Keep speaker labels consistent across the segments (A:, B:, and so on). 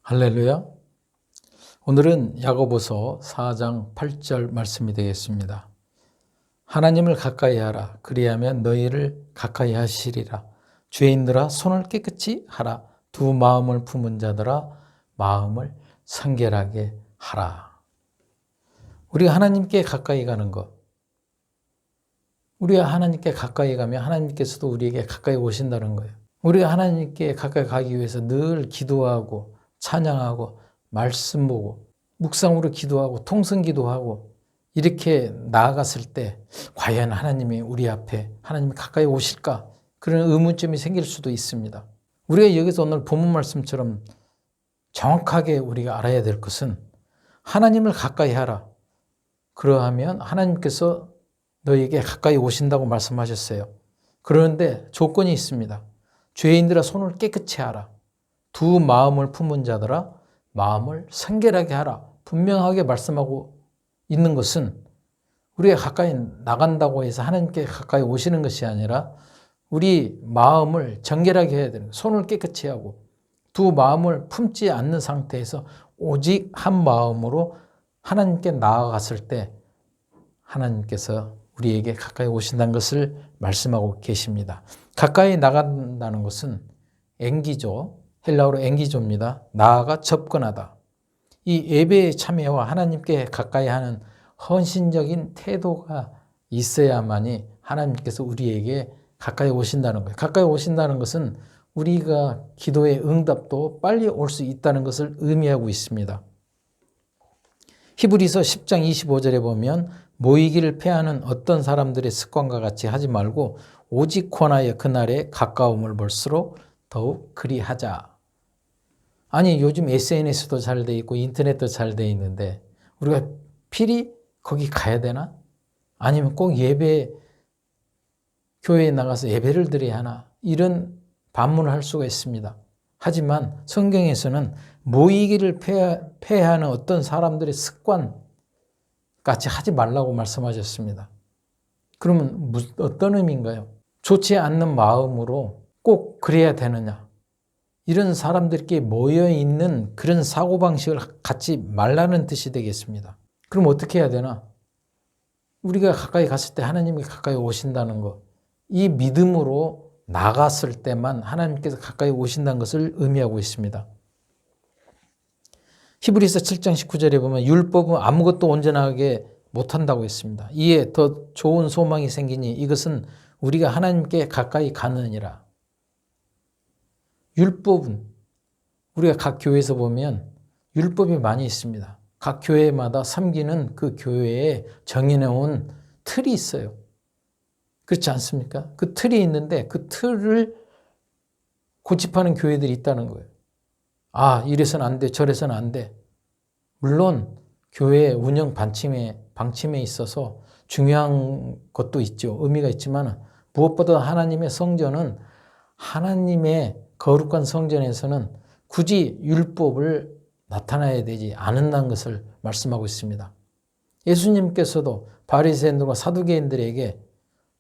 A: 할렐루야. 오늘은 야고보서 4장 8절 말씀이 되겠습니다. 하나님을 가까이 하라. 그리하면 너희를 가까이 하시리라. 죄인들아 손을 깨끗이 하라. 두 마음을 품은 자들아 마음을 성결하게 하라. 우리가 하나님께 가까이 가는 것. 우리가 하나님께 가까이 가면 하나님께서도 우리에게 가까이 오신다는 거예요. 우리가 하나님께 가까이 가기 위해서 늘 기도하고 찬양하고 말씀 보고 묵상으로 기도하고 통성기도하고 이렇게 나아갔을 때 과연 하나님이 우리 앞에 하나님이 가까이 오실까? 그런 의문점이 생길 수도 있습니다. 우리가 여기서 오늘 본문 말씀처럼 정확하게 우리가 알아야 될 것은 하나님을 가까이 하라. 그러하면 하나님께서 너에게 가까이 오신다고 말씀하셨어요. 그런데 조건이 있습니다. 죄인들아 손을 깨끗이 하라. 두 마음을 품은 자들아 마음을 성결하게 하라. 분명하게 말씀하고 있는 것은 우리가 가까이 나간다고 해서 하나님께 가까이 오시는 것이 아니라 우리 마음을 정결하게 해야 되는 거예요. 손을 깨끗이 하고 두 마음을 품지 않는 상태에서 오직 한 마음으로 하나님께 나아갔을 때 하나님께서 우리에게 가까이 오신다는 것을 말씀하고 계십니다. 가까이 나간다는 것은 앵기조, 헬라어로 앵기조입니다. 나아가 접근하다. 이 예배의 참여와 하나님께 가까이 하는 헌신적인 태도가 있어야만이 하나님께서 우리에게 가까이 오신다는 거예요. 가까이 오신다는 것은 우리가 기도의 응답도 빨리 올 수 있다는 것을 의미하고 있습니다. 히브리서 10장 25절에 보면 모이기를 패하는 어떤 사람들의 습관과 같이 하지 말고 오직 권하여 그날에 가까움을 볼수록 더욱 그리하자. 아니 요즘 SNS도 잘 돼 있고 인터넷도 잘 돼 있는데 우리가 필히 거기 가야 되나? 아니면 꼭 교회에 나가서 예배를 드려야 하나? 이런 반문을 할 수가 있습니다. 하지만 성경에서는 모이기를 패하는 어떤 사람들의 습관 같이 하지 말라고 말씀하셨습니다. 그러면 어떤 의미인가요? 좋지 않는 마음으로 꼭 그래야 되느냐? 이런 사람들끼리 모여있는 그런 사고방식을 갖지 말라는 뜻이 되겠습니다. 그럼 어떻게 해야 되나? 우리가 가까이 갔을 때 하나님이 가까이 오신다는 것, 이 믿음으로 나갔을 때만 하나님께서 가까이 오신다는 것을 의미하고 있습니다. 히브리서 7장 19절에 보면 율법은 아무것도 온전하게 못한다고 했습니다. 이에 더 좋은 소망이 생기니 이것은 우리가 하나님께 가까이 가느니라. 율법은 우리가 각 교회에서 보면 율법이 많이 있습니다. 각 교회마다 섬기는 그 교회에 정해놓은 틀이 있어요. 그렇지 않습니까? 그 틀이 있는데 그 틀을 고집하는 교회들이 있다는 거예요. 아, 이래서는 안 돼, 저래서는 안 돼. 물론 교회 운영 방침에 있어서 중요한 것도 있죠. 의미가 있지만 무엇보다 하나님의 성전은 하나님의 거룩한 성전에서는 굳이 율법을 나타나야 되지 않는다는 것을 말씀하고 있습니다. 예수님께서도 바리새인들과 사두개인들에게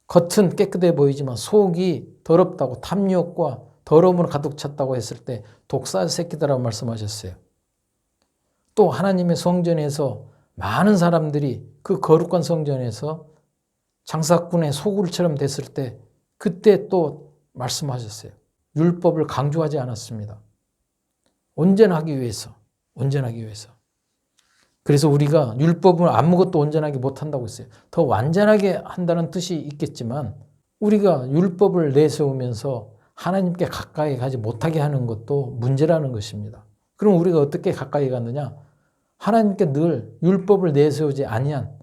A: 겉은 깨끗해 보이지만 속이 더럽다고 탐욕과 더러움으로 가득 찼다고 했을 때 독사 새끼들이라고 말씀하셨어요. 또 하나님의 성전에서 많은 사람들이 그 거룩한 성전에서 장사꾼의 소굴처럼 됐을 때 그때 또 말씀하셨어요. 율법을 강조하지 않았습니다. 온전하기 위해서. 그래서 우리가 율법은 아무것도 온전하게 못한다고 했어요. 더 완전하게 한다는 뜻이 있겠지만 우리가 율법을 내세우면서 하나님께 가까이 가지 못하게 하는 것도 문제라는 것입니다. 그럼 우리가 어떻게 가까이 갔느냐? 하나님께 늘 율법을 내세우지 아니한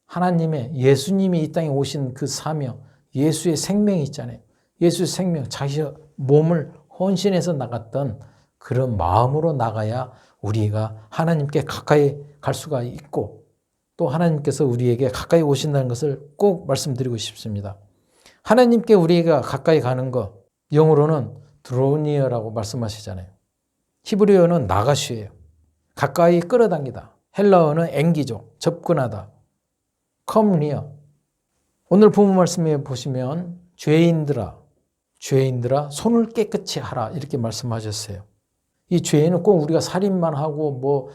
A: 하나님의 예수님이 이 땅에 오신 그 사명, 예수의 생명이 있잖아요. 예수의 생명, 자기 몸을 헌신해서 나갔던 그런 마음으로 나가야 우리가 하나님께 가까이 갈 수가 있고 또 하나님께서 우리에게 가까이 오신다는 것을 꼭 말씀드리고 싶습니다. 하나님께 우리가 가까이 가는 것, 영어로는 드로니어라고 말씀하시잖아요. 히브리어는 나가시예요. 가까이 끌어당기다. 헬라어는 앵기죠. 접근하다. come near. 오늘 본문 말씀에 보시면 죄인들아 손을 깨끗이 하라 이렇게 말씀하셨어요. 이 죄인은 꼭 우리가 살인만 하고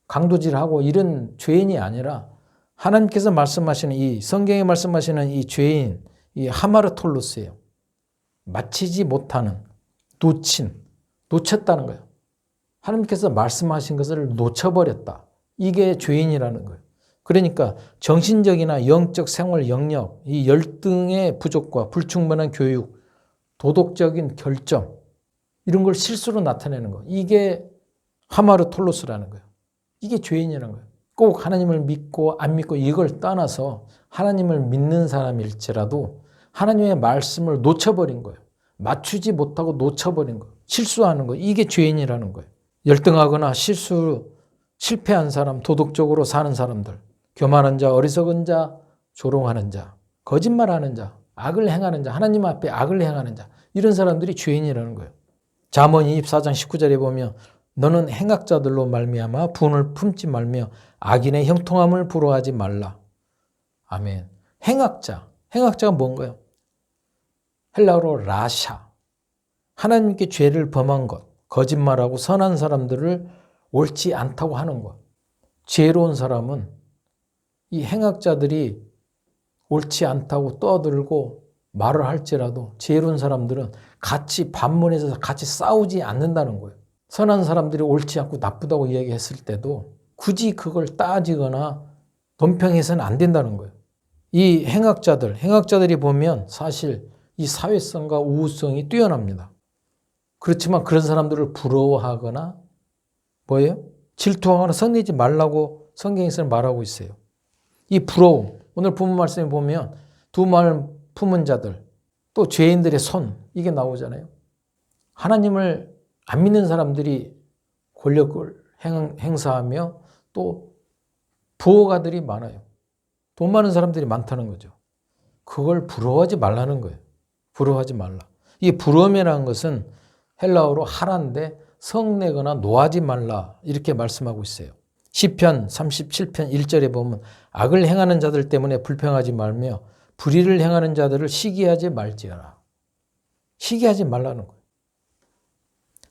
A: 강도질하고 이런 죄인이 아니라 하나님께서 말씀하시는 이 성경에 말씀하시는 이 죄인, 이 하마르톨로스예요. 마치지 못하는, 놓쳤다는 거예요. 하나님께서 말씀하신 것을 놓쳐버렸다. 이게 죄인이라는 거예요. 그러니까 정신적이나 영적 생활 영역, 이 열등의 부족과 불충분한 교육, 도덕적인 결정, 이런 걸 실수로 나타내는 거. 이게 하마르톨로스라는 거예요. 이게 죄인이라는 거예요. 꼭 하나님을 믿고 안 믿고 이걸 떠나서 하나님을 믿는 사람일지라도 하나님의 말씀을 놓쳐버린 거예요. 맞추지 못하고 놓쳐버린 거예요. 실수하는 거예요. 이게 죄인이라는 거예요. 열등하거나 실패한 사람, 도덕적으로 사는 사람들, 교만한 자, 어리석은 자, 조롱하는 자, 거짓말하는 자, 악을 행하는 자, 하나님 앞에 악을 행하는 자, 이런 사람들이 죄인이라는 거예요. 잠언 24장 19절에 보면 너는 행악자들로 말미암아 분을 품지 말며 악인의 형통함을 부러워하지 말라. 아멘. 행악자가 뭔가요? 헬라어로 라샤. 하나님께 죄를 범한 것, 거짓말하고 선한 사람들을 옳지 않다고 하는 것. 지혜로운 사람은 이 행악자들이 옳지 않다고 떠들고 말을 할지라도 지혜로운 사람들은 같이 반문해서 같이 싸우지 않는다는 거예요. 선한 사람들이 옳지 않고 나쁘다고 이야기했을 때도 굳이 그걸 따지거나 논평해서는 안 된다는 거예요. 이 행악자들이 보면 사실 이 사회성과 우호성이 뛰어납니다. 그렇지만 그런 사람들을 부러워하거나 질투하거나 성내지 말라고 성경에서는 말하고 있어요. 이 부러움, 오늘 본문 말씀에 보면 두 마음을 품은 자들, 또 죄인들의 손, 이게 나오잖아요. 하나님을 안 믿는 사람들이 권력을 행사하며 또 부호가들이 많아요. 돈 많은 사람들이 많다는 거죠. 그걸 부러워하지 말라는 거예요. 부러워하지 말라. 이 부러움이라는 것은 헬라어로 하라인데 성내거나 노하지 말라 이렇게 말씀하고 있어요. 시편 37편 1절에 보면 악을 행하는 자들 때문에 불평하지 말며 불의를 행하는 자들을 시기하지 말지어라. 시기하지 말라는 거예요.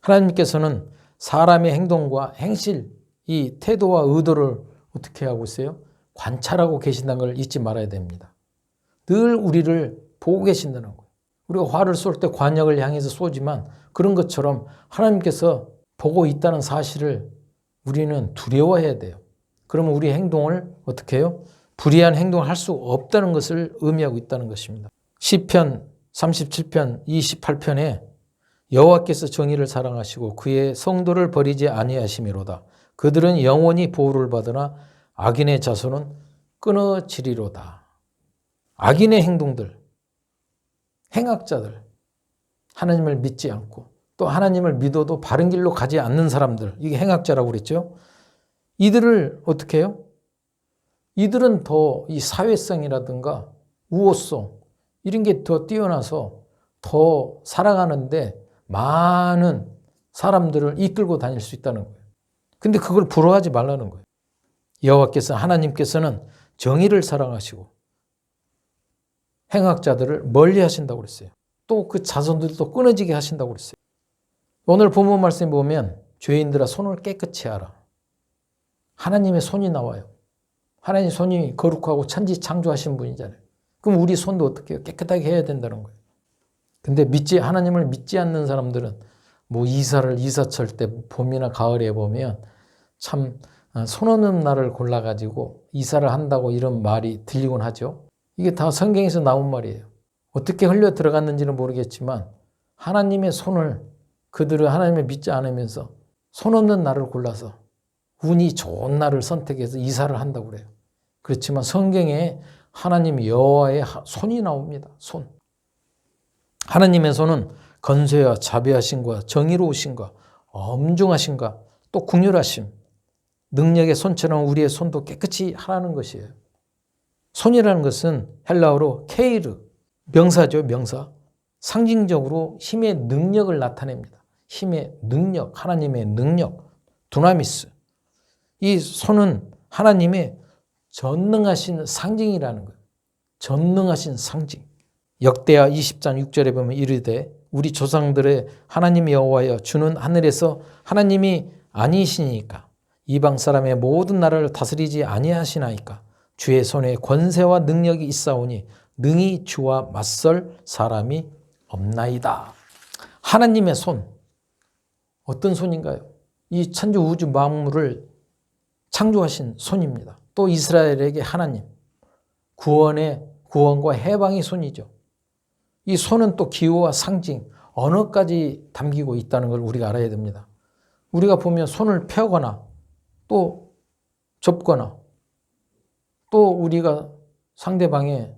A: 하나님께서는 사람의 행동과 행실, 이 태도와 의도를 어떻게 하고 있어요? 관찰하고 계신다는 걸 잊지 말아야 됩니다. 늘 우리를 보고 계신다는 거예요. 우리가 화를 쏠 때 관역을 향해서 쏘지만 그런 것처럼 하나님께서 보고 있다는 사실을 우리는 두려워해야 돼요. 그러면 우리 행동을 어떻게 해요? 불의한 행동을 할 수 없다는 것을 의미하고 있다는 것입니다. 시편 37편 28편에 여호와께서 정의를 사랑하시고 그의 성도를 버리지 아니하심이로다. 그들은 영원히 보호를 받으나 악인의 자손은 끊어지리로다. 악인의 행동들, 행악자들, 하나님을 믿지 않고 또 하나님을 믿어도 바른 길로 가지 않는 사람들, 이게 행악자라고 그랬죠. 이들을 어떻게 해요? 이들은 더 이 사회성이라든가 우호성 이런 게 더 뛰어나서 더 살아가는데 많은 사람들을 이끌고 다닐 수 있다는 거예요. 근데 그걸 부러워하지 말라는 거예요. 하나님께서는 정의를 사랑하시고 행악자들을 멀리 하신다고 그랬어요. 또 그 자손들도 끊어지게 하신다고 그랬어요. 오늘 본문 말씀에 보면 죄인들아 손을 깨끗이 하라. 하나님의 손이 나와요. 하나님 손이 거룩하고 천지 창조하신 분이잖아요. 그럼 우리 손도 어떻게 해요? 깨끗하게 해야 된다는 거예요. 근데 하나님을 믿지 않는 사람들은 이사철 때 봄이나 가을에 보면 참 손 없는 날을 골라가지고 이사를 한다고 이런 말이 들리곤 하죠. 이게 다 성경에서 나온 말이에요. 어떻게 흘려 들어갔는지는 모르겠지만 하나님의 손을 그들은 하나님을 믿지 않으면서 손 없는 날을 골라서 운이 좋은 날을 선택해서 이사를 한다고 그래요. 그렇지만 성경에 하나님 여호와의 손이 나옵니다. 손. 하나님의 손은 건쇠와 자비하심과 정의로우심과 엄중하심과 또 긍휼하심, 능력의 손처럼 우리의 손도 깨끗이 하라는 것이에요. 손이라는 것은 헬라어로 케이르, 명사죠, 명사. 상징적으로 힘의 능력을 나타냅니다. 힘의 능력, 하나님의 능력, 두나미스. 이 손은 하나님의 전능하신 상징이라는 거예요. 전능하신 상징. 역대하 20장 6절에 보면 이르되 우리 조상들의 하나님 여호와여 주는 하늘에서 하나님이 아니시니까 이방 사람의 모든 나라를 다스리지 아니하시나이까 주의 손에 권세와 능력이 있사오니 능히 주와 맞설 사람이 없나이다. 하나님의 손, 어떤 손인가요? 이 천주 우주 만물을 창조하신 손입니다. 또 이스라엘에게 하나님, 구원과 해방의 손이죠. 이 손은 또 기호와 상징, 언어까지 담기고 있다는 걸 우리가 알아야 됩니다. 우리가 보면 손을 펴거나 또 접거나 또 우리가 상대방의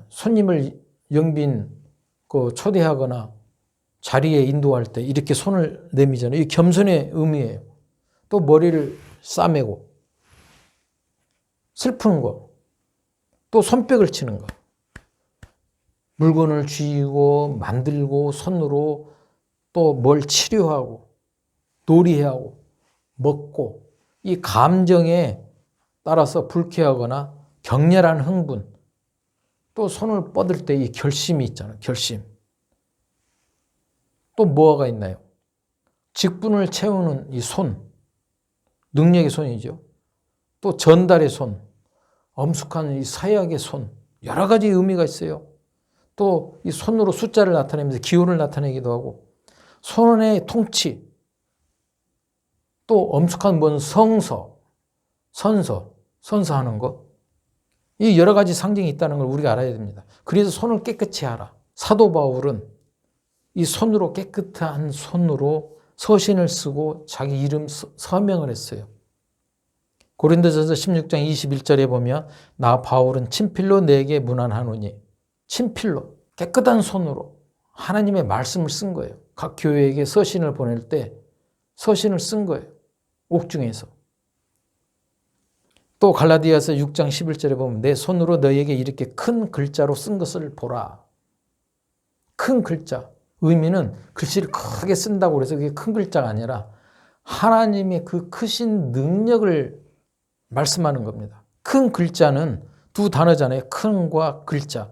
A: 손님을 영빈 초대하거나 자리에 인도할 때 이렇게 손을 내미잖아요. 이 겸손의 의미예요. 또 머리를 싸매고 슬픈 거, 또 손뼉을 치는 거, 물건을 쥐고 만들고 손으로 또 뭘 치료하고 놀이하고 먹고 이 감정에 따라서 불쾌하거나 격렬한 흥분, 또 손을 뻗을 때 이 결심이 있잖아요. 결심. 또 뭐가 있나요? 직분을 채우는 이 손, 능력의 손이죠. 또 전달의 손, 엄숙한 이 사약의 손, 여러 가지 의미가 있어요. 또 이 손으로 숫자를 나타내면서 기호를 나타내기도 하고, 손의 통치, 또 엄숙한 선서하는 것, 이 여러 가지 상징이 있다는 걸 우리가 알아야 됩니다. 그래서 손을 깨끗이 하라. 사도 바울은 이 손으로 깨끗한 손으로 서신을 쓰고 자기 이름 서명을 했어요. 고린도전서 16장 21절에 보면 나 바울은 친필로 내게 문안하노니, 친필로 깨끗한 손으로 하나님의 말씀을 쓴 거예요. 각 교회에게 서신을 보낼 때 서신을 쓴 거예요. 옥중에서. 또 갈라디아서 6장 11절에 보면 내 손으로 너에게 이렇게 큰 글자로 쓴 것을 보라. 큰 글자. 의미는 글씨를 크게 쓴다고 해서 그게 큰 글자가 아니라 하나님의 그 크신 능력을 말씀하는 겁니다. 큰 글자는 두 단어잖아요. 큰과 글자.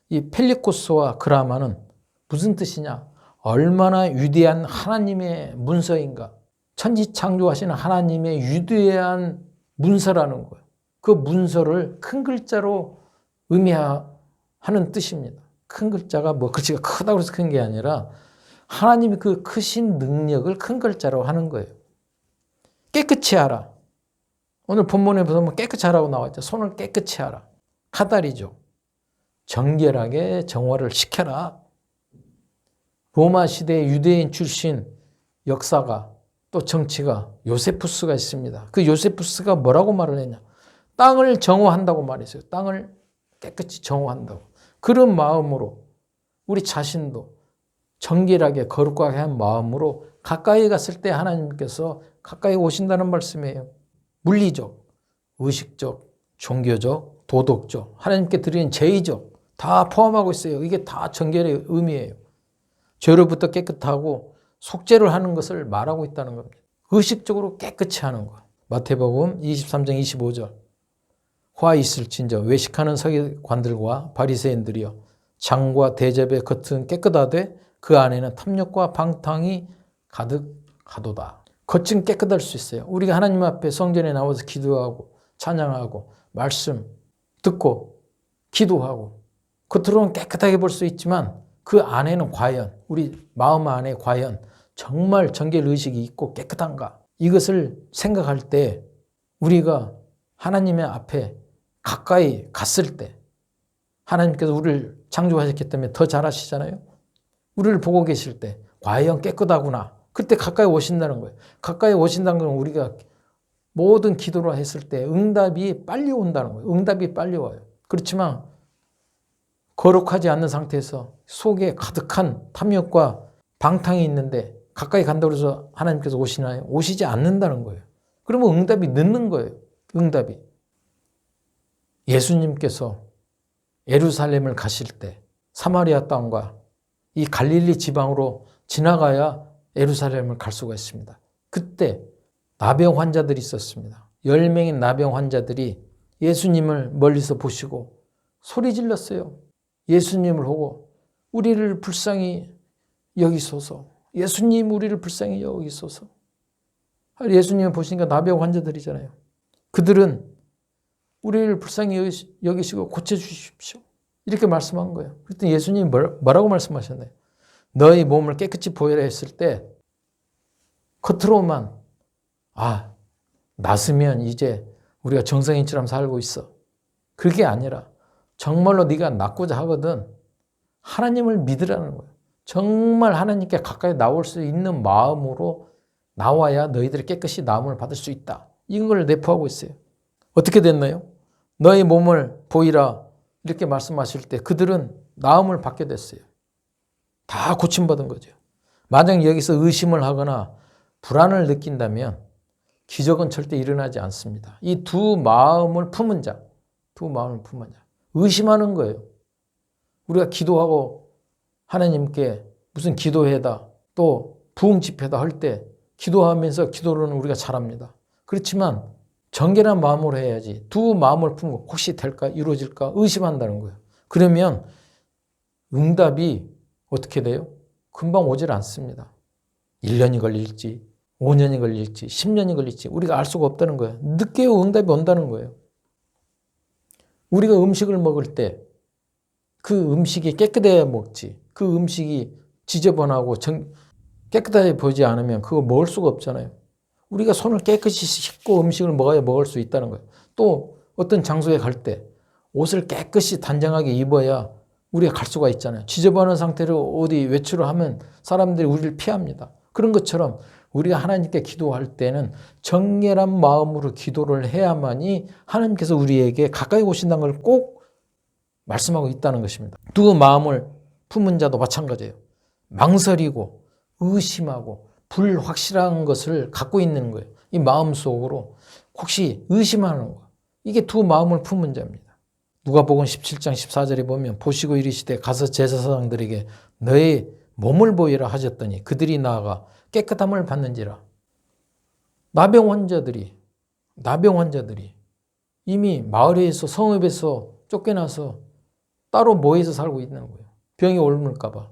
A: 이 펠리코스와 그라마는 무슨 뜻이냐? 얼마나 위대한 하나님의 문서인가. 천지창조하시는 하나님의 위대한 문서라는 거예요. 그 문서를 큰 글자로 의미하는 뜻입니다. 큰 글자가 글씨가 크다고 해서 큰 게 아니라 하나님이 그 크신 능력을 큰 글자로 하는 거예요. 깨끗이 하라. 오늘 본문에 보면 깨끗이 하라고 나와 있죠. 손을 깨끗이 하라. 카다리죠. 정결하게 정화를 시켜라. 로마 시대의 유대인 출신 역사가 또 정치가 요세푸스가 있습니다. 그 요세푸스가 뭐라고 말을 했냐? 땅을 정화한다고 말했어요. 땅을 깨끗이 정화한다고. 그런 마음으로 우리 자신도 정결하게 거룩하게 한 마음으로 가까이 갔을 때 하나님께서 가까이 오신다는 말씀이에요. 물리적, 의식적, 종교적, 도덕적, 하나님께 드리는 제의적 다 포함하고 있어요. 이게 다 정결의 의미예요. 죄로부터 깨끗하고 속죄를 하는 것을 말하고 있다는 겁니다. 의식적으로 깨끗이 하는 것. 마태복음 23장 25절. 화 있을진저 외식하는 서기관들과 바리새인들이여 장과 대접의 겉은 깨끗하되 그 안에는 탐욕과 방탕이 가득하도다. 겉은 깨끗할 수 있어요. 우리가 하나님 앞에 성전에 나와서 기도하고 찬양하고 말씀 듣고 기도하고 겉으로는 깨끗하게 볼 수 있지만 그 안에는 과연 우리 마음 안에 과연 정말 정결의식이 있고 깨끗한가? 이것을 생각할 때 우리가 하나님의 앞에 가까이 갔을 때 하나님께서 우리를 창조하셨기 때문에 더 잘하시잖아요. 우리를 보고 계실 때 과연 깨끗하구나. 그때 가까이 오신다는 거예요. 가까이 오신다는 건 우리가 모든 기도를 했을 때 응답이 빨리 온다는 거예요. 응답이 빨리 와요. 그렇지만 거룩하지 않는 상태에서 속에 가득한 탐욕과 방탕이 있는데 가까이 간다고 해서 하나님께서 오시나요? 오시지 않는다는 거예요. 그러면 응답이 늦는 거예요. 응답이. 예수님께서 예루살렘을 가실 때 사마리아 땅과 이 갈릴리 지방으로 지나가야 예루살렘을 갈 수가 있습니다. 그때 나병 환자들이 있었습니다. 10명의 나병 환자들이 예수님을 멀리서 보시고 소리 질렀어요. 예수님을 보고 우리를 불쌍히 여기소서. 예수님 우리를 불쌍히 여기소서. 예수님을 보시니까 나병 환자들이잖아요. 그들은 우리를 불쌍히 여기시고 고쳐주십시오. 이렇게 말씀한 거예요. 그랬더니 예수님이 뭐라고 말씀하셨나요? 너희 몸을 깨끗이 보이라 했을 때 겉으로만 낫으면 이제 우리가 정상인처럼 살고 있어. 그게 아니라 정말로 네가 낫고자 하거든 하나님을 믿으라는 거예요. 정말 하나님께 가까이 나올 수 있는 마음으로 나와야 너희들이 깨끗이 나음을 받을 수 있다. 이걸 내포하고 있어요. 어떻게 됐나요? 너희 몸을 보이라 이렇게 말씀하실 때 그들은 나음을 받게 됐어요. 다 고침받은 거죠. 만약 여기서 의심을 하거나 불안을 느낀다면 기적은 절대 일어나지 않습니다. 이 두 마음을 품은 자, 의심하는 거예요. 우리가 기도하고 하나님께 무슨 기도회다 또 부흥 집회다 할 때 기도하면서 기도는 우리가 잘합니다. 그렇지만 정결한 마음으로 해야지. 두 마음을 품고 혹시 될까 이루어질까 의심한다는 거예요. 그러면 응답이 어떻게 돼요? 금방 오질 않습니다. 1년이 걸릴지 5년이 걸릴지 10년이 걸릴지 우리가 알 수가 없다는 거예요. 늦게 응답이 온다는 거예요. 우리가 음식을 먹을 때 그 음식이 깨끗해야 먹지. 그 음식이 지저분하고 깨끗하게 보지 않으면 그거 먹을 수가 없잖아요. 우리가 손을 깨끗이 씻고 음식을 먹어야 먹을 수 있다는 거예요. 또 어떤 장소에 갈 때 옷을 깨끗이 단정하게 입어야 우리가 갈 수가 있잖아요. 지저분한 상태로 어디 외출을 하면 사람들이 우리를 피합니다. 그런 것처럼 우리가 하나님께 기도할 때는 정결한 마음으로 기도를 해야만이 하나님께서 우리에게 가까이 오신다는 걸 꼭 말씀하고 있다는 것입니다. 두 마음을 품은 자도 마찬가지예요. 망설이고 의심하고 불확실한 것을 갖고 있는 거예요. 이 마음속으로 혹시 의심하는 거. 이게 두 마음을 품은 자입니다. 누가복음 17장 14절에 보면 보시고 이르시되 가서 제사장들에게 너의 몸을 보이라 하셨더니 그들이 나아가 깨끗함을 받는지라. 나병 환자들이 이미 마을에서 성읍에서 쫓겨나서 따로 모여서 살고 있는 거예요. 병이 옮을까 봐.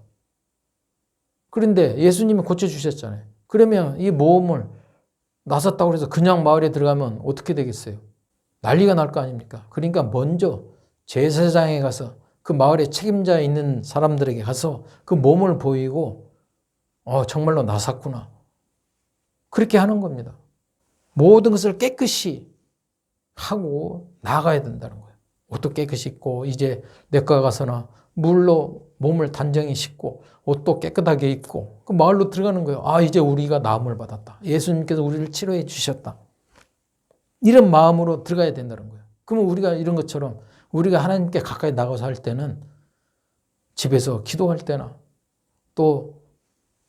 A: 그런데 예수님이 고쳐주셨잖아요. 그러면 이 몸을 나섰다고 해서 그냥 마을에 들어가면 어떻게 되겠어요? 난리가 날 거 아닙니까? 그러니까 먼저 제사장에 가서 그 마을에 책임자 있는 사람들에게 가서 그 몸을 보이고 정말로 나섰구나. 그렇게 하는 겁니다. 모든 것을 깨끗이 하고 나가야 된다는 거예요. 옷도 깨끗이 입고 이제 내과 가서나 물로 몸을 단정히 씻고 옷도 깨끗하게 입고 그 마을로 들어가는 거예요. 이제 우리가 나음을 받았다. 예수님께서 우리를 치료해 주셨다. 이런 마음으로 들어가야 된다는 거예요. 그러면 우리가 이런 것처럼 우리가 하나님께 가까이 나가서 할 때는 집에서 기도할 때나 또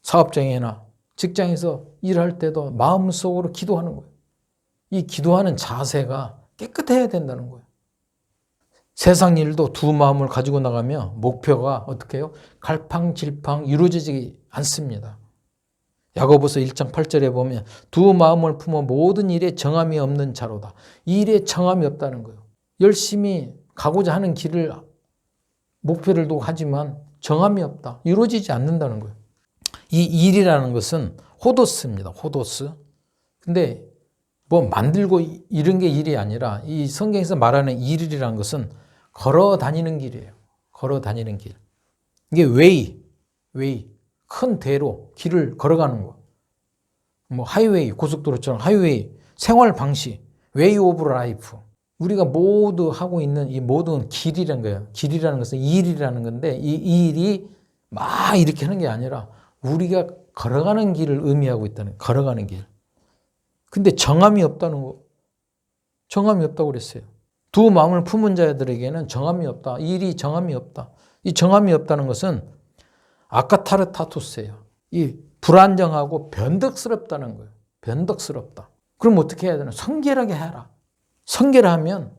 A: 사업장이나 직장에서 일할 때도 마음속으로 기도하는 거예요. 이 기도하는 자세가 깨끗해야 된다는 거예요. 세상 일도 두 마음을 가지고 나가면 목표가 어떻게 해요? 갈팡질팡 이루어지지 않습니다. 야고보서 1장 8절에 보면 두 마음을 품어 모든 일에 정함이 없는 자로다. 이 일에 정함이 없다는 거예요. 열심히 가고자 하는 길을 목표를 두고 하지만 정함이 없다. 이루어지지 않는다는 거예요. 이 일이라는 것은 호도스입니다. 호도스. 근데 뭐 만들고 이런 게 일이 아니라 이 성경에서 말하는 일이라는 것은 걸어 다니는 길이에요. 걸어 다니는 길. 이게 웨이. 큰 대로 길을 걸어가는 거. 뭐 하이웨이, 고속도로처럼 하이웨이, 생활 방식, 웨이 오브 라이프. 우리가 모두 하고 있는 이 모든 길이라는 거예요. 길이라는 것은 일이라는 건데 이 일이 막 이렇게 하는 게 아니라 우리가 걸어가는 길을 의미하고 있다는, 걸어가는 길. 근데 정함이 없다는 거. 정함이 없다고 그랬어요. 두 마음을 품은 자들에게는 정함이 없다. 일이 정함이 없다. 이 정함이 없다는 것은 아카타르타투스예요. 이 불안정하고 변덕스럽다는 거예요. 변덕스럽다. 그럼 어떻게 해야 되나? 성결하게 해라. 성결하면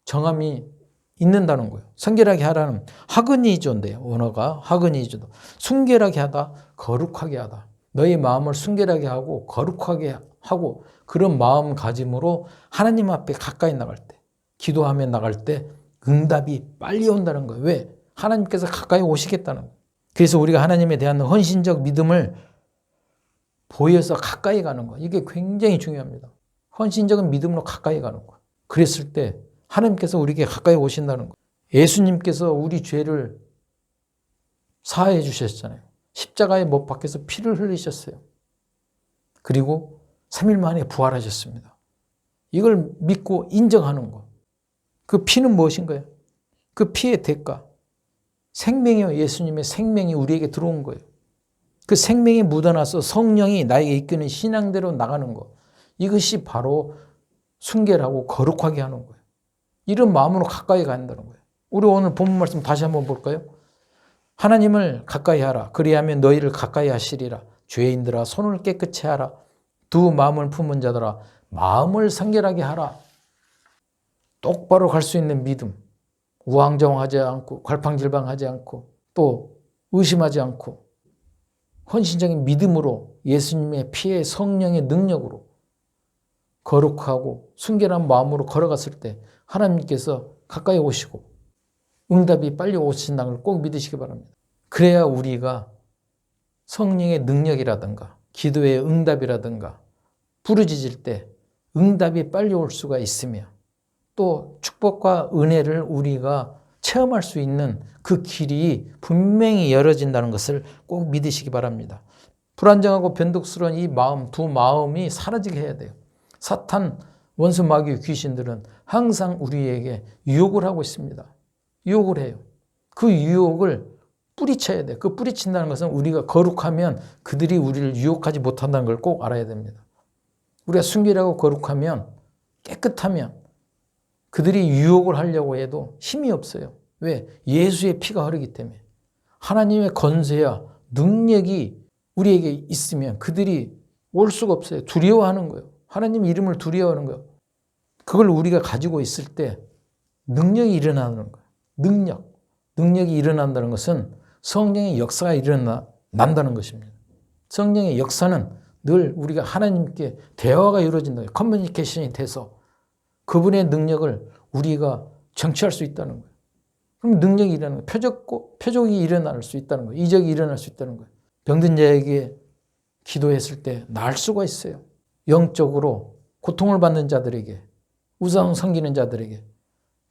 A: 정함이 있는다는 거예요. 성결하게 하라는 하그니조인데요. 언어가 하그니조도. 순결하게 하다, 거룩하게 하다. 너희 마음을 순결하게 하고 거룩하게 하고 그런 마음가짐으로 하나님 앞에 가까이 나갈 때, 기도하며 나갈 때 응답이 빨리 온다는 거예요. 왜? 하나님께서 가까이 오시겠다는 거예요. 그래서 우리가 하나님에 대한 헌신적 믿음을 보여서 가까이 가는 거. 이게 굉장히 중요합니다. 헌신적인 믿음으로 가까이 가는 거. 그랬을 때 하나님께서 우리에게 가까이 오신다는 거. 예수님께서 우리 죄를 사하해 주셨잖아요. 십자가에 못 박혀서 피를 흘리셨어요. 그리고 3일 만에 부활하셨습니다. 이걸 믿고 인정하는 거. 그 피는 무엇인가요? 그 피의 대가. 생명이요. 예수님의 생명이 우리에게 들어온 거예요. 그 생명이 묻어나서 성령이 나에게 이끄는 신앙대로 나가는 거. 이것이 바로 순결하고 거룩하게 하는 거예요. 이런 마음으로 가까이 간다는 거예요. 우리 오늘 본문 말씀 다시 한번 볼까요? 하나님을 가까이 하라. 그리하면 너희를 가까이 하시리라. 죄인들아 손을 깨끗이 하라. 두 마음을 품은 자들아 마음을 성결하게 하라. 똑바로 갈 수 있는 믿음. 우왕좌왕하지 않고 갈팡질팡하지 않고 또 의심하지 않고 헌신적인 믿음으로 예수님의 피의 성령의 능력으로 거룩하고 순결한 마음으로 걸어갔을 때 하나님께서 가까이 오시고 응답이 빨리 오신다는 걸 꼭 믿으시기 바랍니다. 그래야 우리가 성령의 능력이라든가 기도의 응답이라든가 부르짖을 때 응답이 빨리 올 수가 있으며 또 축복과 은혜를 우리가 체험할 수 있는 그 길이 분명히 열어진다는 것을 꼭 믿으시기 바랍니다. 불안정하고 변덕스러운 이 마음, 두 마음이 사라지게 해야 돼요. 사탄, 원수, 마귀, 귀신들은 항상 우리에게 유혹을 하고 있습니다. 유혹을 해요. 그 유혹을 뿌리쳐야 돼요. 그 뿌리친다는 것은 우리가 거룩하면 그들이 우리를 유혹하지 못한다는 걸 꼭 알아야 됩니다. 우리가 순결하고 거룩하면 깨끗하면 그들이 유혹을 하려고 해도 힘이 없어요. 왜? 예수의 피가 흐르기 때문에. 하나님의 건세와 능력이 우리에게 있으면 그들이 올 수가 없어요. 두려워하는 거예요. 하나님 이름을 두려워하는 거예요. 그걸 우리가 가지고 있을 때 능력이 일어나는 거예요. 능력이 일어난다는 것은 성령의 역사가 일어난다는 것입니다. 성령의 역사는 늘 우리가 하나님께 대화가 이루어진다. 커뮤니케이션이 돼서 그분의 능력을 우리가 정취할 수 있다는 거예요. 그럼 능력이 일어나는 거예요. 표적이 일어날 수 있다는 거예요. 이적이 일어날 수 있다는 거예요. 병든 자에게 기도했을 때 나을 수가 있어요. 영적으로 고통을 받는 자들에게, 우상 섬기는 자들에게,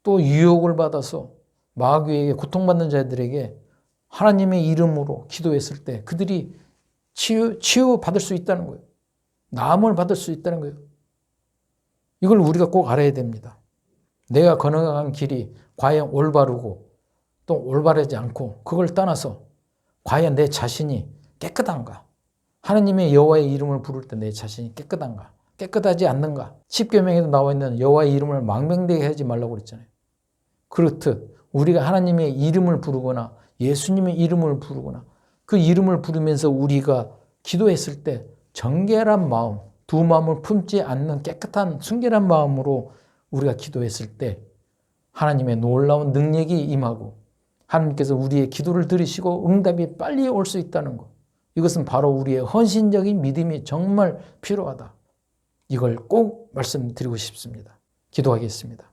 A: 또 유혹을 받아서 마귀에게 고통받는 자들에게 하나님의 이름으로 기도했을 때 그들이 치유받을 수 있다는 거예요. 나음을 받을 수 있다는 거예요. 이걸 우리가 꼭 알아야 됩니다. 내가 걸어간 길이 과연 올바르고 또 올바르지 않고 그걸 떠나서 과연 내 자신이 깨끗한가? 하나님의 여호와의 이름을 부를 때 내 자신이 깨끗한가? 깨끗하지 않는가? 10계명에도 나와 있는 여호와의 이름을 망명되게 하지 말라고 그랬잖아요. 그렇듯 우리가 하나님의 이름을 부르거나 예수님의 이름을 부르거나 그 이름을 부르면서 우리가 기도했을 때 정결한 마음, 두 마음을 품지 않는 깨끗한 순결한 마음으로 우리가 기도했을 때 하나님의 놀라운 능력이 임하고 하나님께서 우리의 기도를 들으시고 응답이 빨리 올 수 있다는 것. 이것은 바로 우리의 헌신적인 믿음이 정말 필요하다. 이걸 꼭 말씀드리고 싶습니다. 기도하겠습니다.